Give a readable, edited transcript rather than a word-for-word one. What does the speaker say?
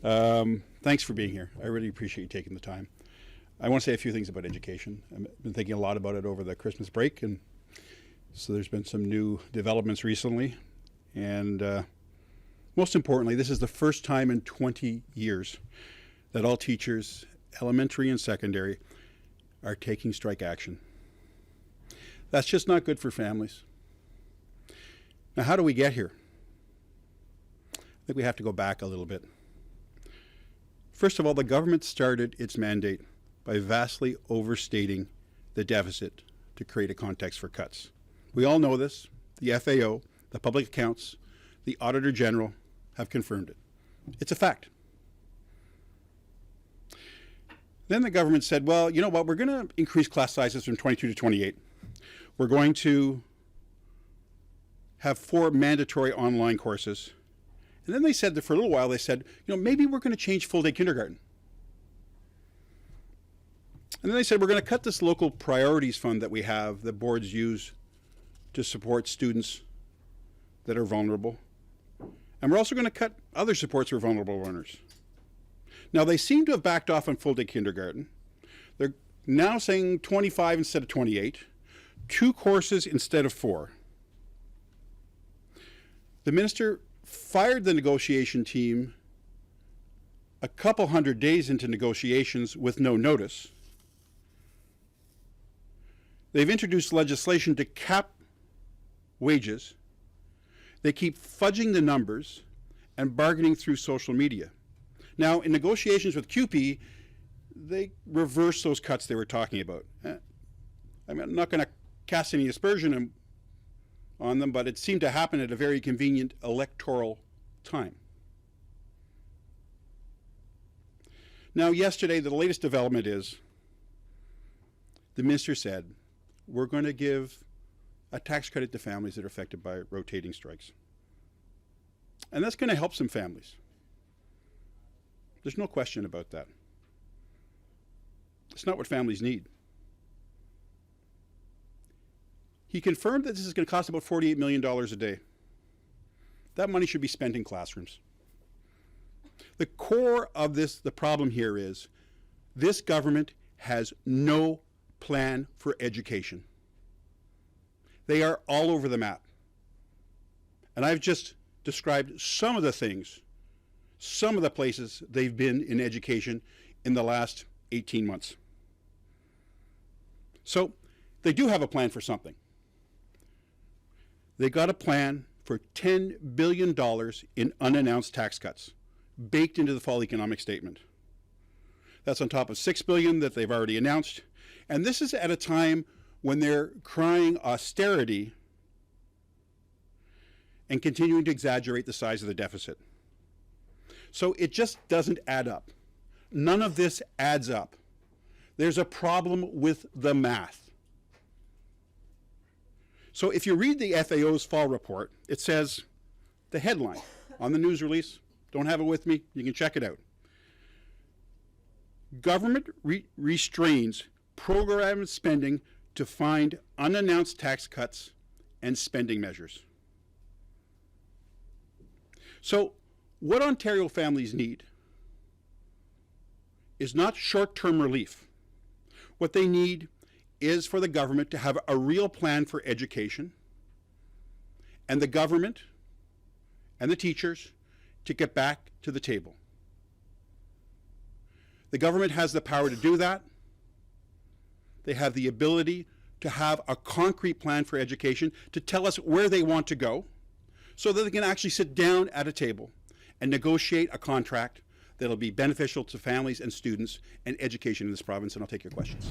Thanks for being here. I really appreciate you taking the time. I want to say a few things about education. I've been thinking a lot about it over the Christmas break, and so there's been some new developments recently. And most importantly, this is the first time in 20 years that all teachers, elementary and secondary, are taking strike action. That's just not good for families. Now, how do we get here? I think we have to go back a little bit. First of all, the government started its mandate by vastly overstating the deficit to create a context for cuts. We all know this. The FAO, the public accounts, the Auditor General have confirmed it. It's a fact. Then the government said, well, you know what, we're going to increase class sizes from 22 to 28. We're going to have 4 mandatory online courses. And then they said that for a little while, they said, you know, maybe we're going to change full-day kindergarten. And then they said, we're going to cut this local priorities fund that we have, that boards use to support students that are vulnerable. And we're also going to cut other supports for vulnerable learners. Now, they seem to have backed off on full-day kindergarten. They're now saying 25 instead of 28, 2 courses instead of 4. The minister fired the negotiation team a couple hundred days into negotiations with no notice. They've introduced legislation to cap wages. They keep fudging the numbers and bargaining through social media. Now, in negotiations with CUPE, they reversed those cuts they were talking about. I'm not going to cast any aspersion on them, but it seemed to happen at a very convenient electoral time. Now, yesterday, the latest development is the minister said, we're going to give a tax credit to families that are affected by rotating strikes. And that's going to help some families. There's no question about that. It's not what families need. He confirmed that this is going to cost about $48 million a day. That money should be spent in classrooms. The core of this, the problem here is, this government has no plan for education. They are all over the map. And I've just described some of the things, some of the places they've been in education in the last 18 months. So they do have a plan for something. They got a plan for $10 billion in unannounced tax cuts, baked into the fall economic statement. That's on top of $6 billion that they've already announced. And this is at a time when they're crying austerity and continuing to exaggerate the size of the deficit. So it just doesn't add up. None of this adds up. There's a problem with the math. So if you read the FAO's fall report, it says, the headline on the news release, don't have it with me, you can check it out. Government restrains program spending to find unannounced tax cuts and spending measures. So what Ontario families need is not short-term relief. What they need is for the government to have a real plan for education, and the government and the teachers to get back to the table. The government has the power to do that. They have the ability to have a concrete plan for education, to tell us where they want to go, so that they can actually sit down at a table and negotiate a contract that'll be beneficial to families and students and education in this province, and I'll take your questions.